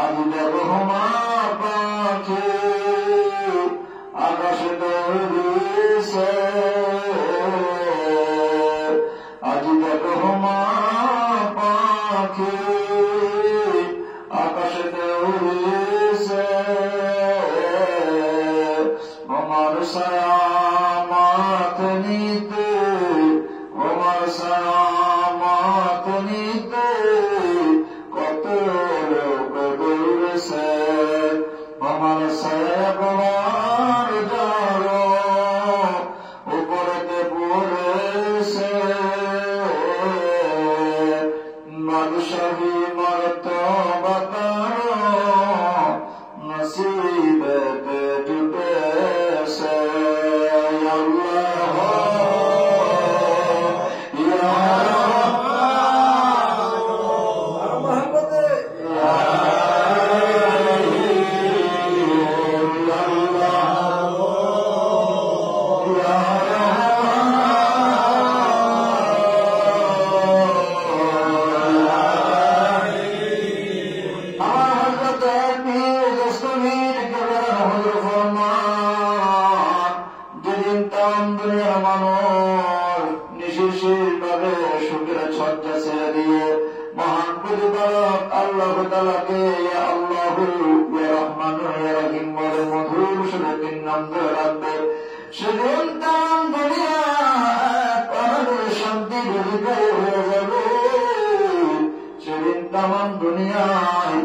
আজি দেখো মা পাখি আকাশে দৌড়িয়েছে, আজি দেখো মা পাখি আকাশে দৌড়িয়েছে, আমার ছায়া মাথা নিতে, আমার ছায়া মাথা নিতে কত লোক দৌড়েছে, আমার ছায়া তোমার যারো উপরেতে পড়েছে, বাদশাহী মর্তবা তার নসিবেতে জুটেছে। আল্লাহ ইয়া সেদিন তাম দুনিয়া শান্তি অধিকারী হয়ে যাবে, সেদিন তাম দুনিয়ায়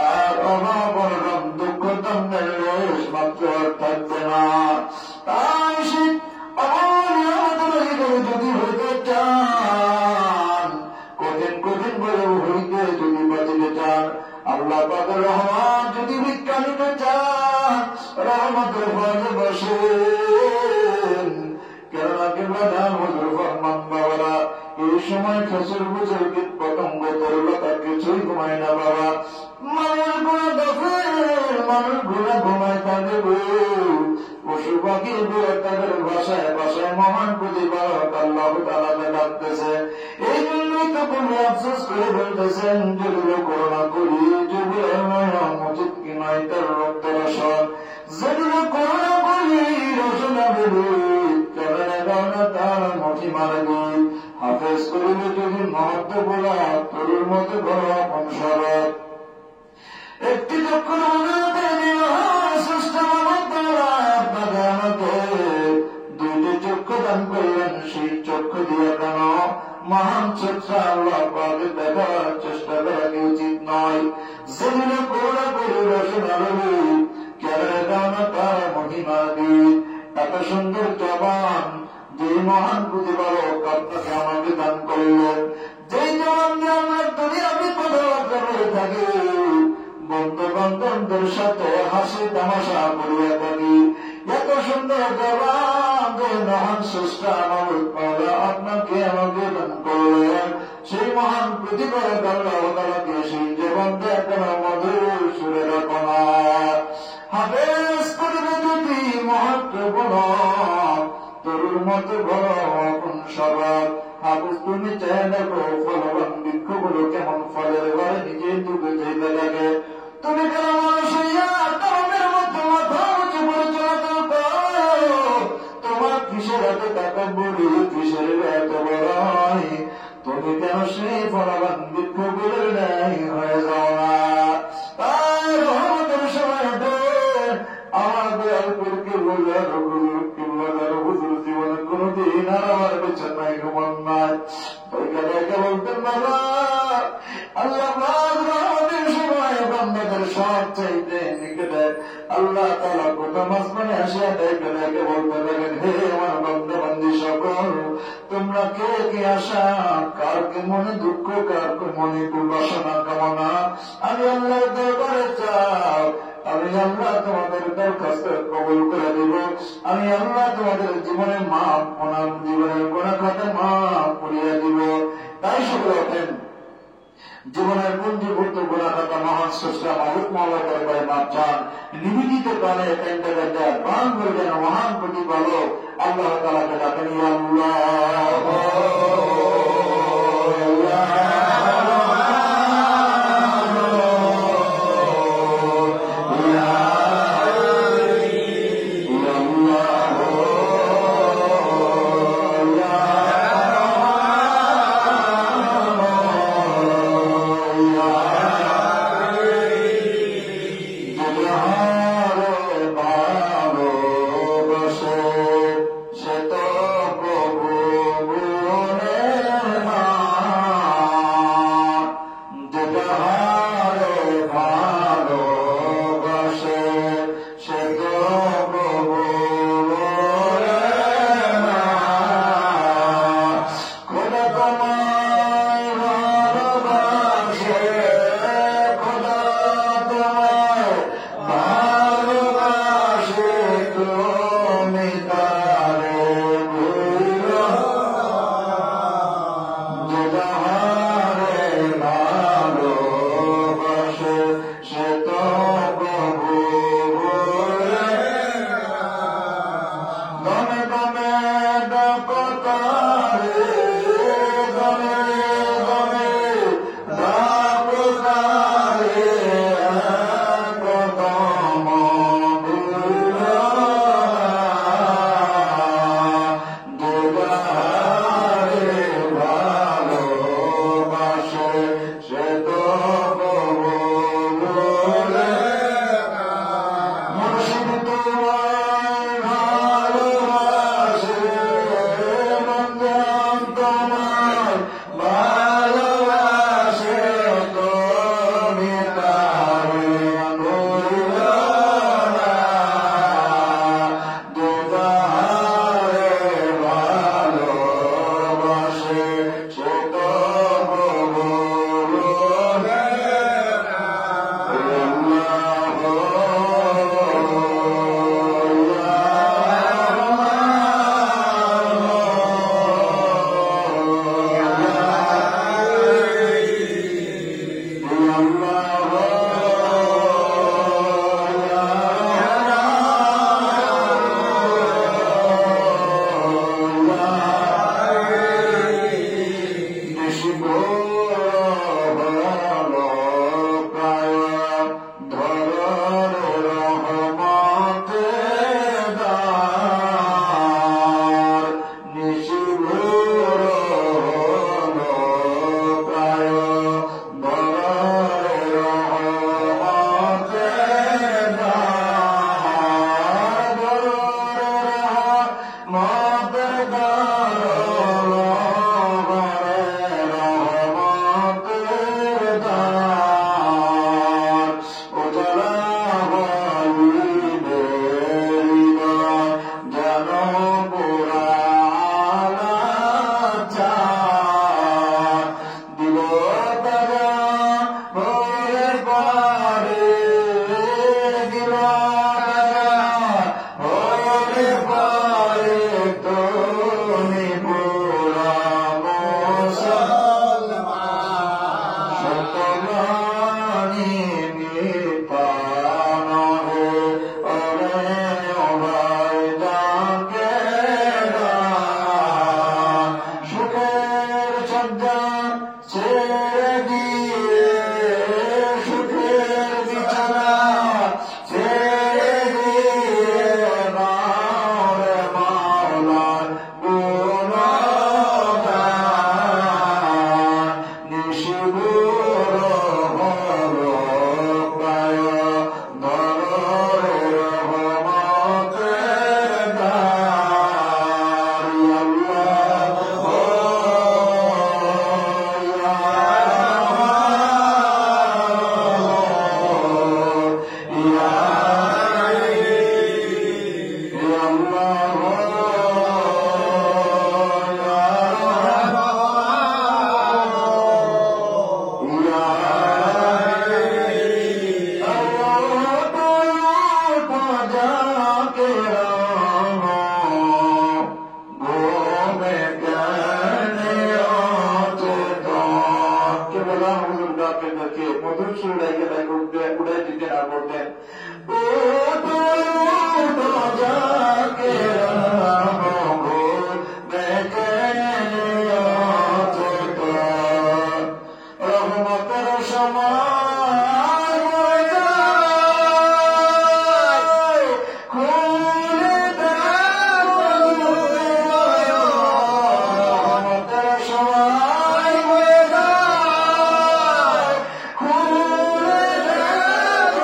আর অভাব অনটন দুঃখ তন্দের লেশ মাত্র থাকবে না। তাই সে যদি হইতে চান, কঠিন কঠিন বলে হইতে যদি বাঁচিতে চান, আল্লাহ পাকের রহমান যদি ভিক্ষা নিতে চান, রহমতের ফাঁকে বসেন। কেননা কিংবা ধান হজুর ফরমান বাবারা, এই সময় খেসুর বুঝের কীট পতঙ্গ তরলতা কিছুই ঘুমায় না বাবা। মানুষ গুলো দফের, মানুষ গুলো ঘুমায় থাকবে, পশু পাখি গুলো তাদের ভাষায় ভাষায় মহান প্রতিপালক আল্লাহ তাআলাকে ডাকতেছে। এই জন্যই তো কবি আফসোস করে বলতেছেন, যেগুলো করোনা করি যেগুলো নয় উচিত কি নয় তার রক্ত রসন, যেগুলো করোনা করি রচনা বেবি কেন তার মঠি মারবি, হাফেজ করিলে যদি মহত্ব বলা তরুর মতো বড় আপন সড়ক। একটি চক্ষুর আপনাকে আমাকে দুইটি চক্ষু দান করলেন, সেই চক্ষু দিয়ে কেন মহান চক্ষু আল্লাহ পাকে দেখার চেষ্টা করা কি উচিত নয়? যেগুলো করোনা করে রচনা রবি কেন তার মহিমা দি, এত সুন্দর জবান যে মহান প্রতিপালক আপনাকে আমাকে দান করলেন, যেই জবান দিয়ে আমরা দুনিয়া কথাবার্তা বলে থাকি, বন্ধু বান্ধবদের সাথে হাসি তামাশা করিয়া থাকি, এত সুন্দর জবান যে মহান স্রষ্টা মাবুদ মাওলা আপনাকে আমাকে দান করলেন, সেই মহান প্রতিপালক আল্লাহ তাআলাকে সেই জবান দিয়ে কেন মধুর সুরে রাখো না। হাফেজ করবে যদি মহত্বপূর্ণ তরুর মতো বড় আপন স্বভাব, হাফেজ তুমি চাই দেখো ফলবান বৃক্ষগুলো কেমন ফলের ঘরে নিজের দুঃখে যেতে লাগে। তুমি কেন মানুষ হইয়া তোমাদের মধ্যে মাথা উঁচু করে চলাচল করো, তোমার কিসের এত টাকা বলি, কিসের এত বড়, তুমি কেন সেই ফলবান বৃক্ষগুলোর ন্যায় হয়ে যাও না? তাই রহমতের সময় আমার দয়ালপুরকে বললেন, হুজুর জীবনে কোনদিন আর আমার বিছানায় ঘুমান নাই। ওইখানে বলতেন বাবা আল্লাহ রহমতের সময় বান্দাদের সব চাইতে নিকটে আল্লাহ তাআলা প্রথম আসমানে আসিয়া ডেকে ডেকে বলতে লাগেন, হে আমার বান্দা বান্দি সকল, তোমরা কে কি আশা, কার কি মনে দুঃখ, কার কি মনে বাসনা কামনা, আমি আল্লাহর দরবারে চাও, আমি আল্লাহ তোমাদের দরখাস্ত কবুল করে দিব, আমি আল্লাহ তোমাদের জীবনে মাফ অনাম জীবনের গোনা খাতা মাফ করিয়া দিব। তাই সকলে ওঠেন, জীবনের পুঞ্জীভূত গোনা খাতা মহান স্রষ্টা মাবুদ মাওলার দরবারে মাপ চান, নিবেদিত প্রাণে প্রাণ করবেন মহান প্রতিপালক আল্লাহ তাআলাকে ডাকেন, আল্লাহ ঘোষণা করতেন, উঠো উঠো জাকেরান ভোর বেজে ওঠো, রহমতের সময় ময়দান খুলে দাও, রহমতের সময় ময়দান খুলে দাও,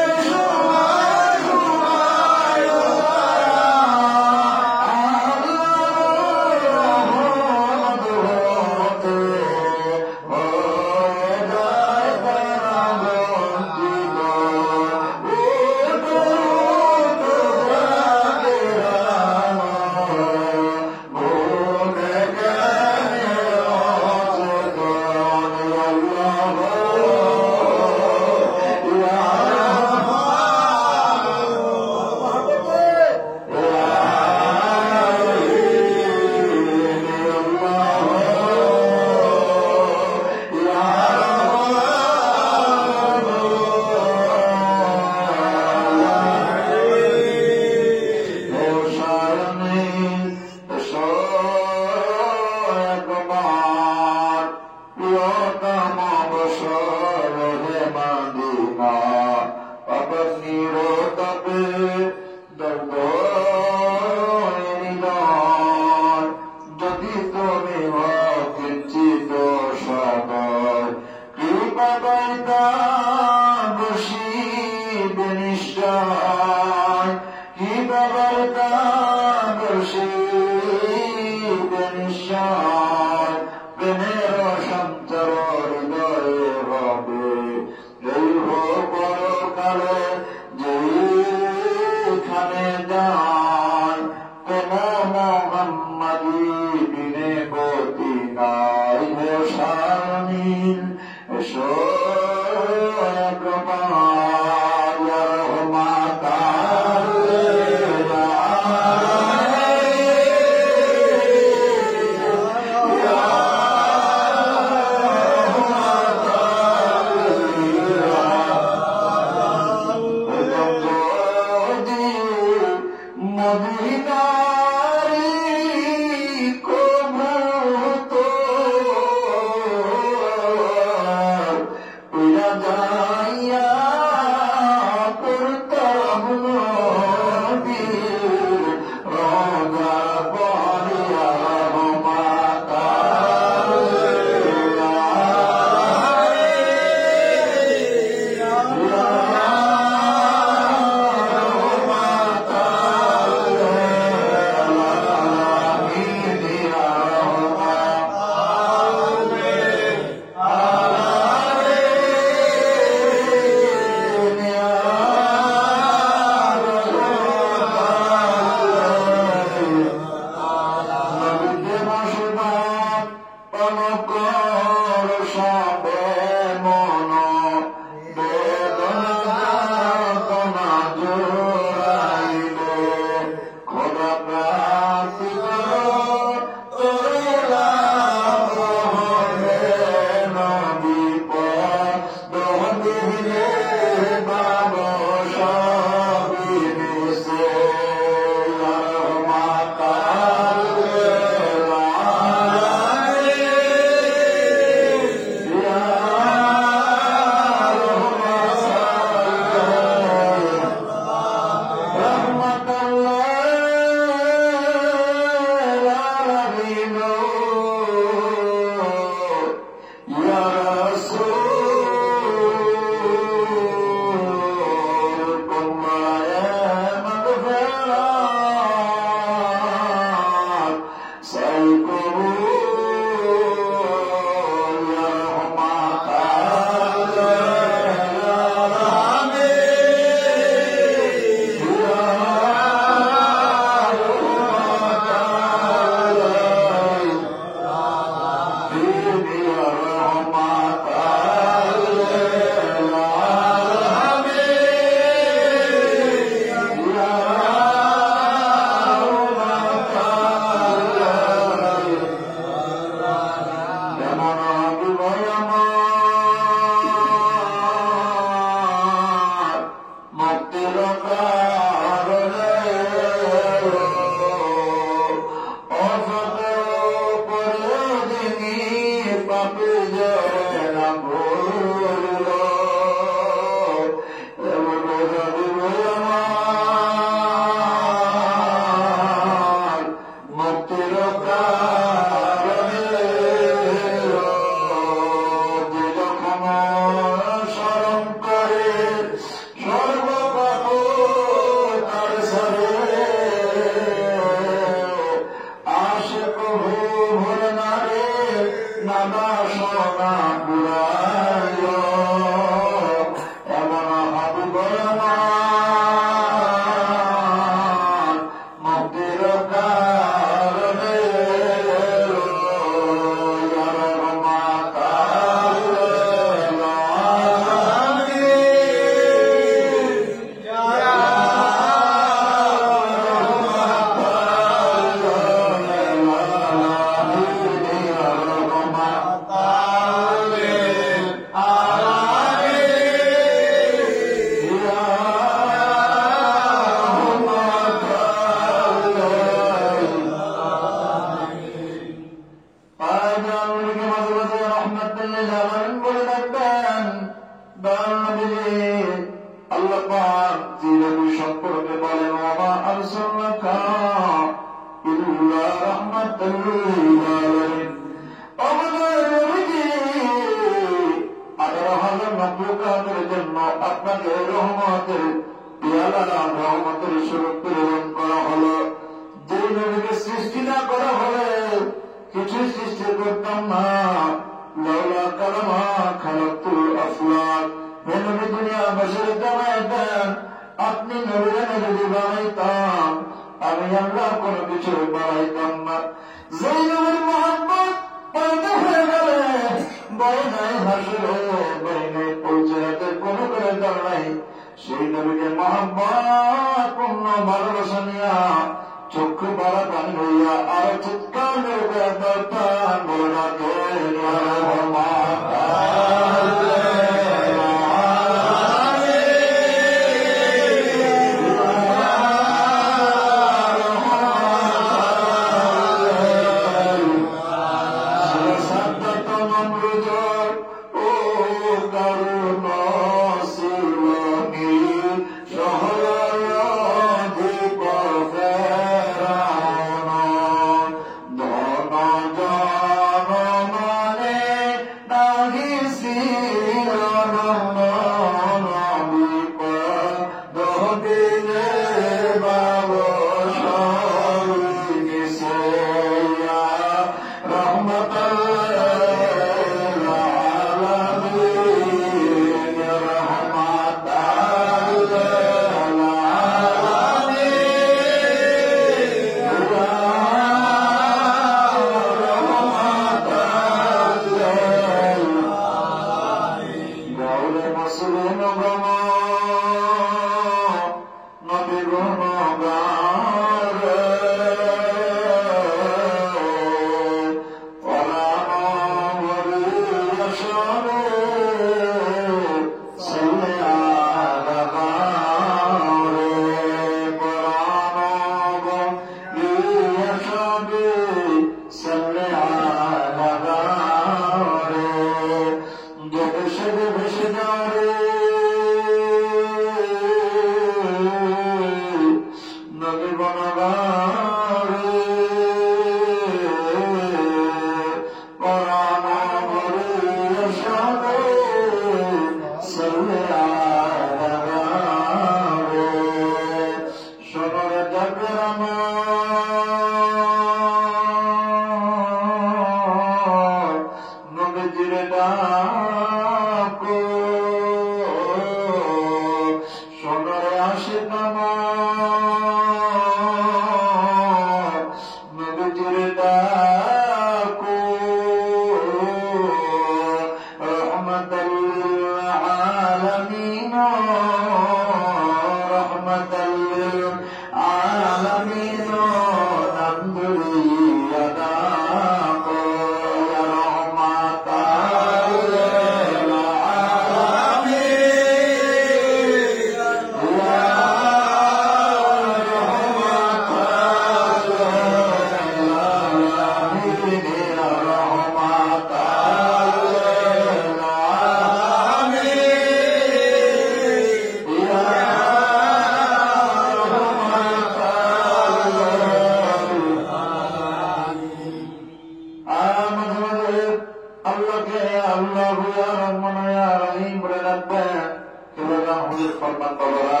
হুজুর ফরমান বাবারা,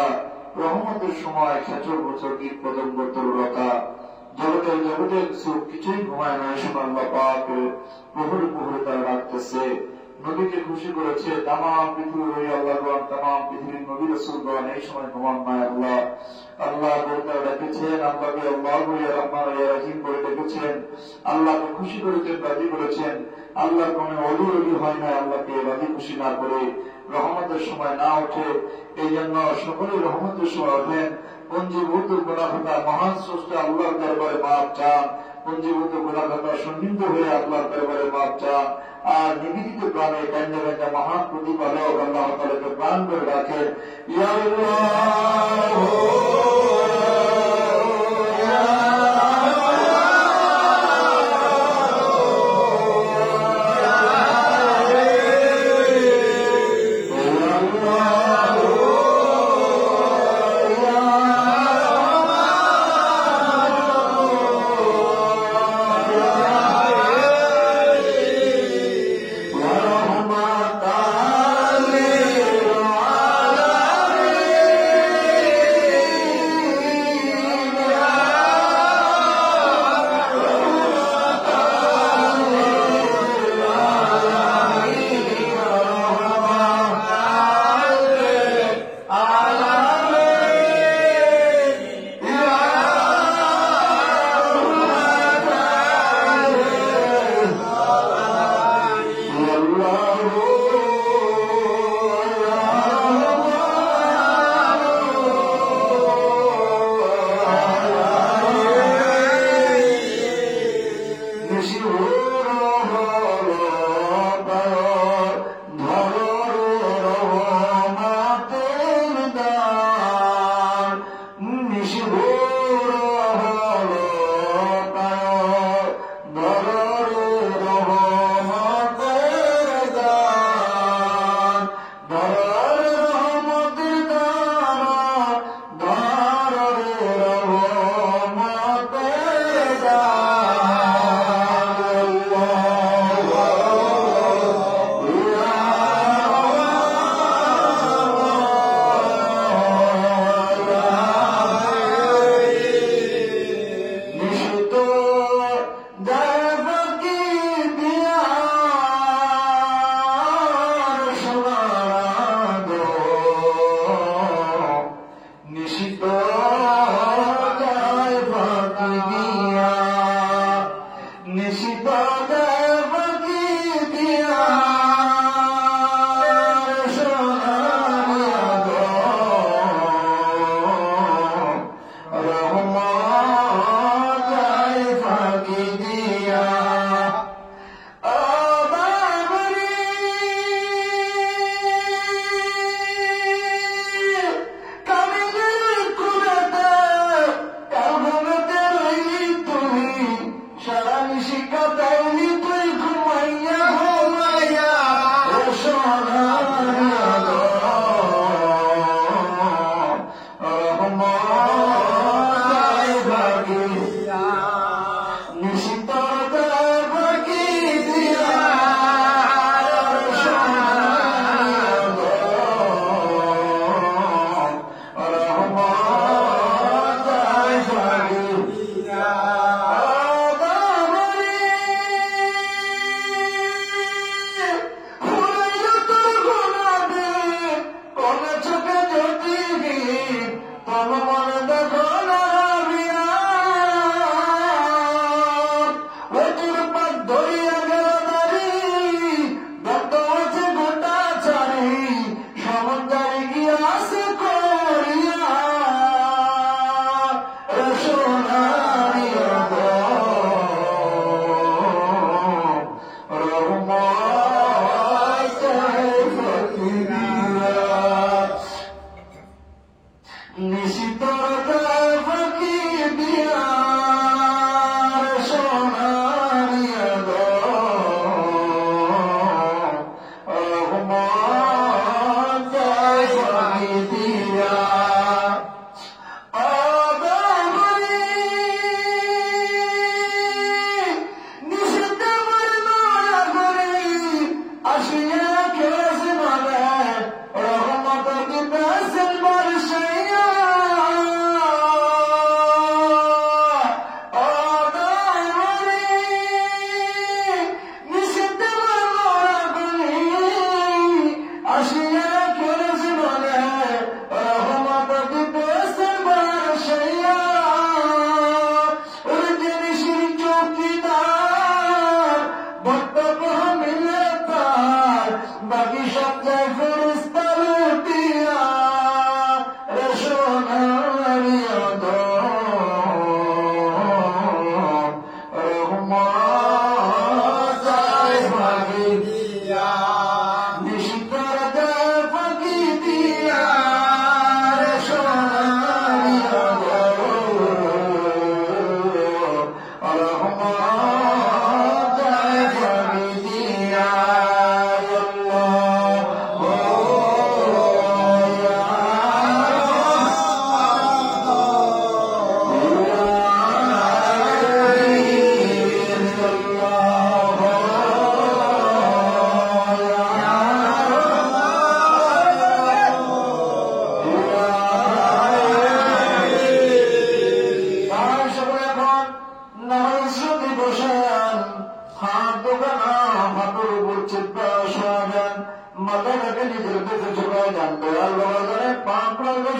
রহমতের সময় খেচর বছর কীট পতঙ্গ তরুলতা জগতের সুখ কিছুই ঘুমায় না। এসব আল্লাহ পাক প্রহরে প্রহরে তারা রাখতেছে। নবীকে খুশি করেছে তামাম পৃথিবীর ওই আল্লাহগণ, তামাম পৃথিবীর নবী রাসূলগণ এই সময় ঘুমান নাই। আল্লাহ বলতে ডেকেছেন, আল্লাহকে আল্লাহ ইয়া রহমান ইয়া রহিম বলে ডেকেছেন, আল্লাহকে খুশি করেছেন, রাজি করেছেন। আল্লাহর কোনো অলি হয় না আল্লাহকে রাজি খুশি না করে, রহমতের সময় না ওঠে। এই জন্য সকলে রহমতের সময় ওঠেন। পঞ্জীভূত গুনাহগাতা মহান স্রষ্টা আল্লাহর দরবারে মাপ চান, পঞ্জীভূত গুনাহগাতা সন্নিহিত হয়ে আল্লাহর দরবারে মাপ চান। আর নিবেদিত প্রাণে কান্না কান্না মহান প্রতিপালক আল্লাহ তাআলাকে প্রাণ করে রাখেন। ইয়া আল্লাহ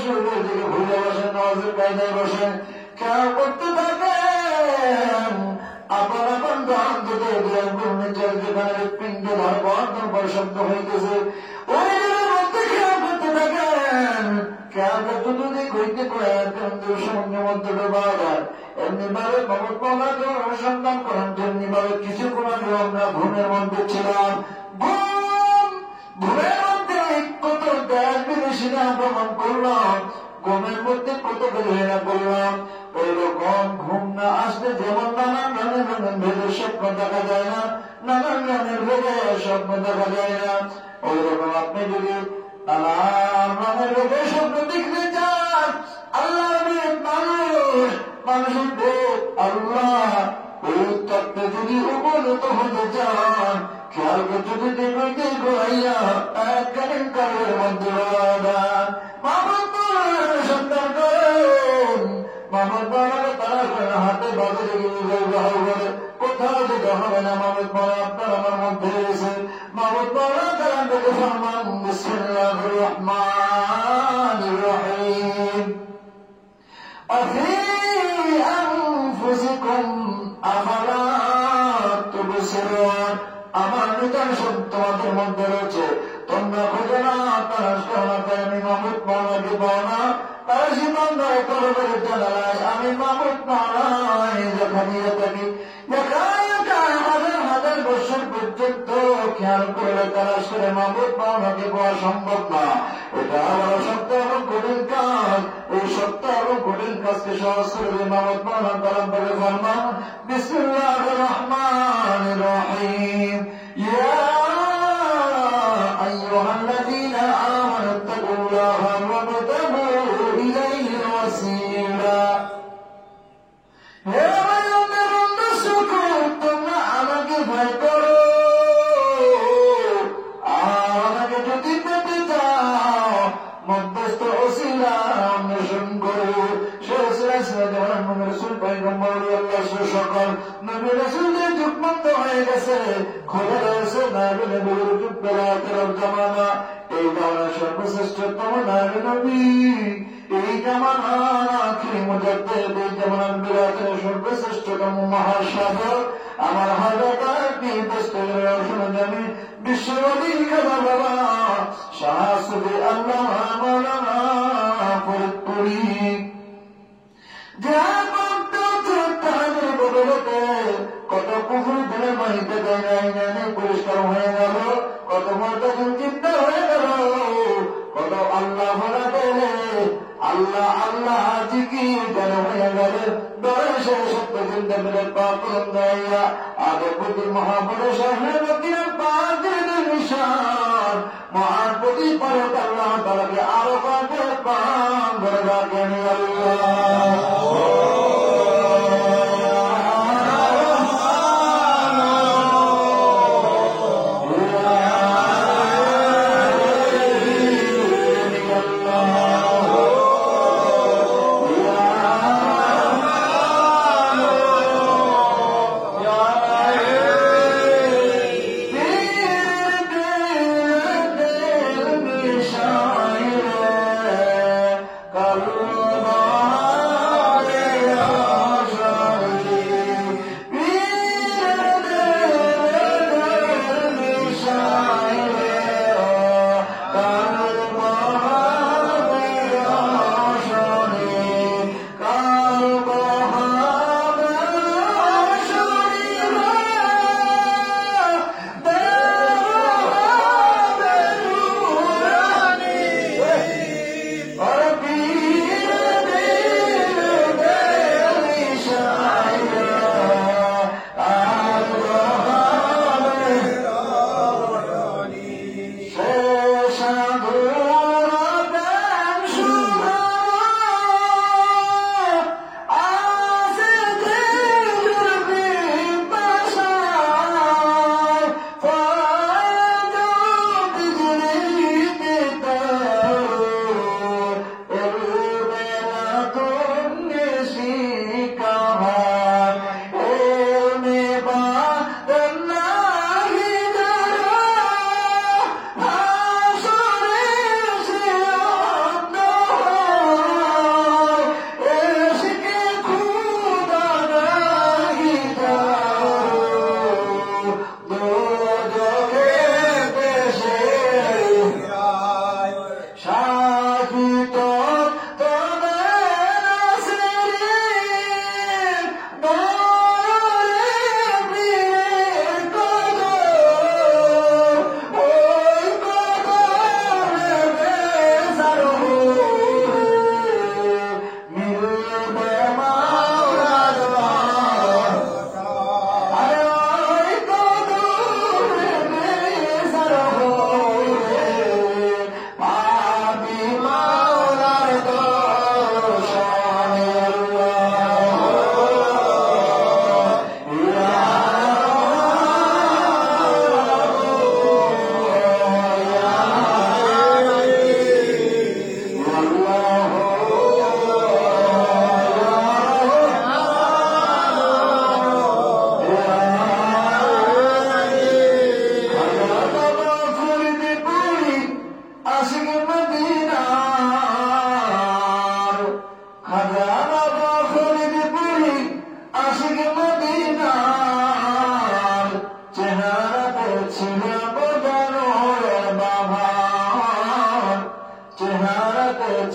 শরীরের দিকে ভুলে বসেন, নামাজের কায়দায় বসেন, খেয়াল করতে থাকেন আপন আপন গান থেকে ঘূর্ণিঝড় যেখানে পিণ্ড ধরপর শব্দ হইতেছে ওই মধ্যে খেয়াল করতে থাকেন। খেয়াল করতে যদি কইতে করে সমুদ্রের মধ্যে ডোবা দেন, এমনি ভাবে মমতাকে অনুসন্ধান করেন, তেমনি ভাবে কিছুক্ষণ আগে আমরা ঘুমের মধ্যে ছিলাম। ঘুমের মধ্যে কত দেশ বিদেশিরা ভ্রমণ করলাম, ঘুমের মধ্যে কত বেরিয়ে করলাম। ওইরকম ঘুম না আসলে যেমন নানান নানান ভেদের স্বপ্ন দেখা যায় না, নানান নানান ভেদের স্বপ্ন দেখা যায় না, ওইরকম আপনি যদি নানান নানান ভেদের স্বপ্ন দেখতে চান, আল্লাহ মানুষের ভেদ আল্লাহ ওই তত্ত্বে যদি উপনীত হতে চান, খেয়াল করতে যদি কইতে ঘুরাইয়া এককালীন কালের মধ্যে সন্তান করেন মামদ মালাকে তারা করেন হাতে বাজারে গিয়ে ব্যবহার করে কোথাও যেতে হবে না। মামদ মালা আপনার আমার মধ্যে রয়েছে। মামদ মালা তারা থেকে ফরমান বিসমিল্লাহির রহমানির রহিম আফি আনফুসিকুম আফালা তুবসিরুন। আমার নিদর্শন তোমাদের মধ্যে রয়েছে, তোমরা খোঁজো না, তালাশ করো না। তাই আমি মাহমুদ মাওলাকে পাও না, তারা জীবনদায় করবের জানালায় আমি মাহমুদ মাওলায় যেখানে থাকি, হাজার হাজার বছর পর্যন্ত খেয়াল করলে তালাশ করে মাহমুদ মাওলাকে পাওয়া সম্ভব না। এটা বড় সত্য এবং কঠিন কাজ। এই সত্য এবং কঠিন কাজকে সহজ করে মাহমুদ মাওলা তালাম করে ফরমান বিসমিল্লাহির রহমানির রহিম ইয়া আইয়ুহাল্লাযীনা আমানু তাকুল্লাহা ওয়াবতাগু ইলাইহি ওয়াসিলা। হে মুমিনরা, তোমরা আমাকে ভয় করো, আমাকে যদি পেতে চাও মধ্যস্থ ওসিলা অন্বেষণ করো। সে ওসিলা ছিল যেমন নবী রাসূল পয়গম্বর আল্লাহর সকল নবী রাসূলদের যুগমন্ত হয়ে গেছে, খোদা রয়েছে নাবিলে বহু যুগ বেলাতের জামানা। এই জামানার সর্বশ্রেষ্ঠতম নাবি নবী, এই জামানার আখিরি মুজাদ্দিদ, এই জামানার বেলাতের সর্বশ্রেষ্ঠতম মহাসাগর আমার হাজারটা একটি দস্তগীর শুনে আমি বিশ্ববাদী খাবার বাবা শাহসুফি আল্লাহ মাওলানা ফরিদপুরি যা তাদের বদলতে কত পুকুর দিলে মাইতে দেয় নাই পরিষ্কার হয়ে গেল, কত মর্তা চিন্তা হয়ে গেল, কত আল্লাহ ভরা দেলে আল্লাহ আল্লাহ জিকির যেন হয়ে গেলে দশে সত্য চিন্তা মেরে পাকরম গাইয়া আগে প্রতি মহাপুরে শাহের পাঁচ নিশান মহান প্রতি পরে আল্লাহ তালাকে আরো পাঁচে পান করে রাখেন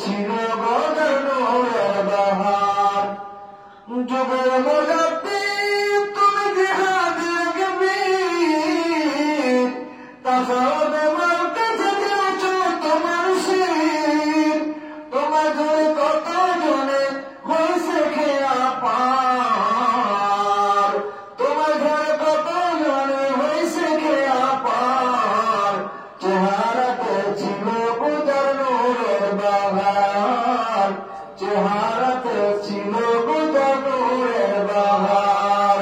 ছিল গজার নূরের বাহার। যুগের মুজাদ্দিদ তুমি জিহাদের কবির, তাসাউদের কাছে দিয়েছ তোমার শির। তোমার ঘরে কত জনে হয়েছে খেয়া পার, তোমার ঘরে কত জনে হয়েছে খেয়া পার। চেহারাতে ছিল গজার নূরের বাহার, চেহারাতে ছিল গজার নূরের বাহার।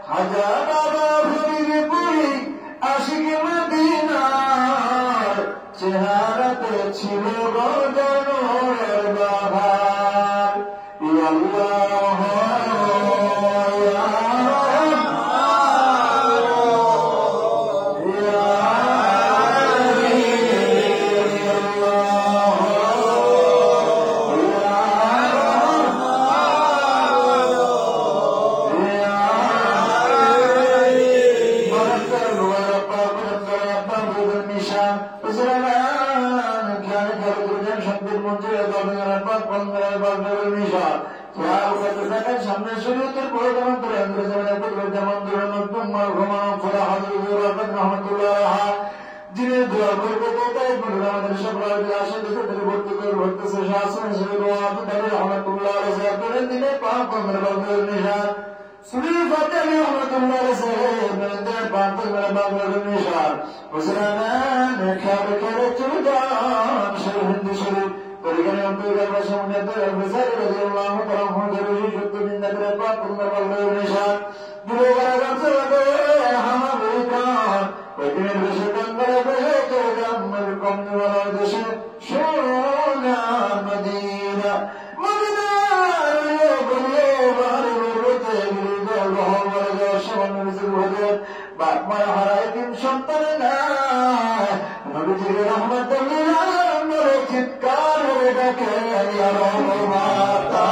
খাজা বাবা ফরিদপুরি আশিক মদিনার, চেহারাতে ছিল গজার নূরের বাহার। ইয়া আল্লাহ ইয়া সামনে শরীয়তের প্রয়োজনান্তরে দিনের দোয়া করবে আমাদের সব আশা ভর্তি করে ভর্তেছে রহমতুল্লাহ দিনে পাপ নিশা সুরি ফাতেহি রহমতুল্লাহ পাপ নিশা হুসরান খেয়াল করে চুলদান শরীফ হিন্দু শরীফ পরিগানে অন্তর্গত সমন্বিত বিসারি রাদিয়াল্লাহু তাআলা হযরত যুক্ত বিন্দা করে পাপ নিশা দূরে গড়া গড়ে হামাবিকান ওইদিনের দেশে গঙ্গার বেহে জাম্মার কমনিওয়ালা দেশে সোনার মদিনা মদিনার বলে বাড়ি বলতে গিয়ে রহমর সামান্য বিজুর হয়ে বাপ মার হারায় তিন সন্তান না নবীজির রহমতুল্লাহ বলে চিৎকার করে ডাকে ইয়া রহমাতা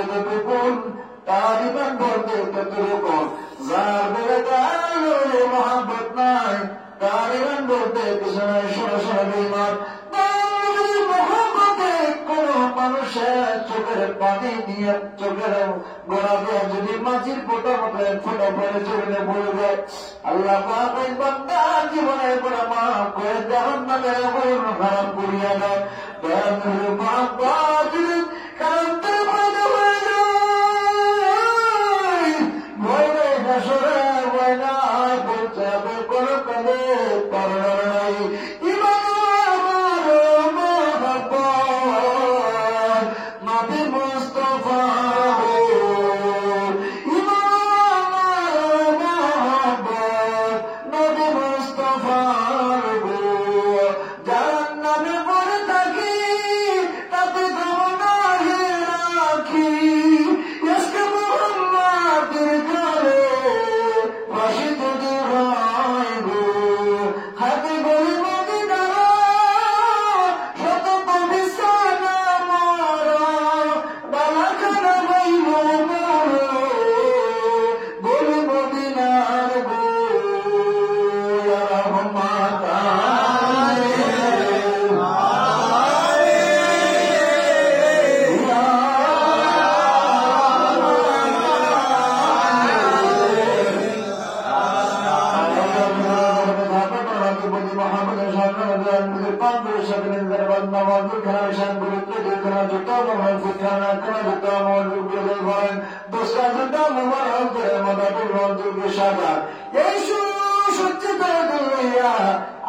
কতটুকুন, তার ইমান বলতে কতটুকুন। যার বেড়ে তার মহাব্বত নাই, তার ইমান বলতে কিছু নাই, সরাসরি ইমান। মহাব্বতে কোন মানুষের চোখের পানি দিয়ে, চোখের গোড়া দিয়ে যদি মাঝির ফোটা মতো ফোটা পরে চোখে পড়ে যায়, আল্লাহ পাক ওই বান্দার জীবনের পরে মাফ করে জাহান্নামের আগুন হারাম করিয়া দেয়। মহাব্বত কারণ তার মনে হয়ে যায়, ভয় নেই হাসরে, ভয় নাই বলতে হবে কোনো কালে পারে নাই। ইমান আমার মহাব্বত নবী মুস্তাফা, ইমান আমার মহাব্বত নবী মুস্তাফার গো। জাহান্নামে পড়ে থাকি তাতে ধমনাহে রাখি, ইশকে মুহাম্মাদের গালে ফাঁসি যদি হয় গো। হাতে গলি মদিনারা শত বিছানা মারা, বালাখানা হইল মোরে গলি মদিনার গো। ইয়া রহমাতান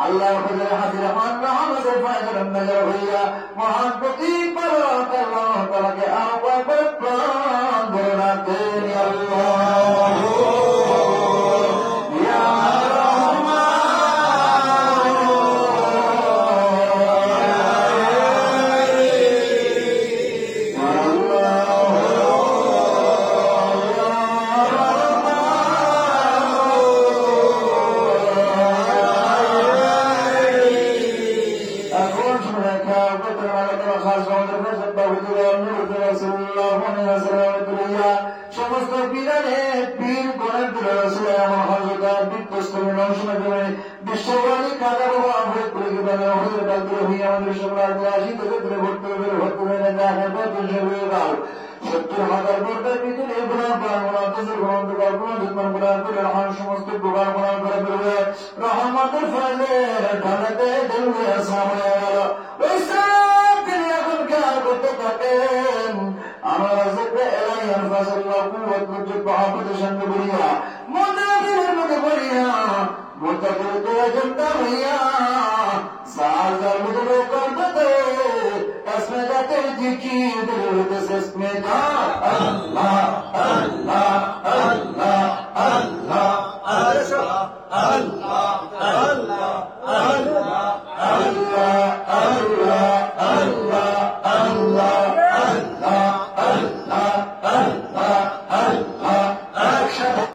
আল্লাহ হাজির আমাদের ফায়দার হইয়া মহান প্রতিবার আল্লাহ তাআলাকে আহ্বান করে প্রাণ ভরে রাখেন। আল্লাহ সমস্ত পীরানে পীর গণের বিশ্ববাণী কাজা বাবা আমাদের হইয়া আমাদের সকল আসি তোকে তুলে ভর্তি হবে ভর্তি হয়ে না 70,000 ভোটের ভিতরে গুণার প্রাণ গ্রহণ কল্পনা যত্ন গুণার করে রহমান সমস্ত প্রকার গুণার করে বেরোবে রহমাতের ফলে ঢালাতে দেবে সামনে গেল। ওই সব তিনি এখন খেয়াল করতে থাকেন। আমার রাজকে এলাই আনফাসাল্লাহ কুওয়াত মুজিব মহাব্বতের সঙ্গে বলিয়া মুনাফিকের মধ্যে বলিয়া মুতাকিলকে জনতা হইয়া সাজার মধ্যে করতে তসমে যাতে জিকি দিলতে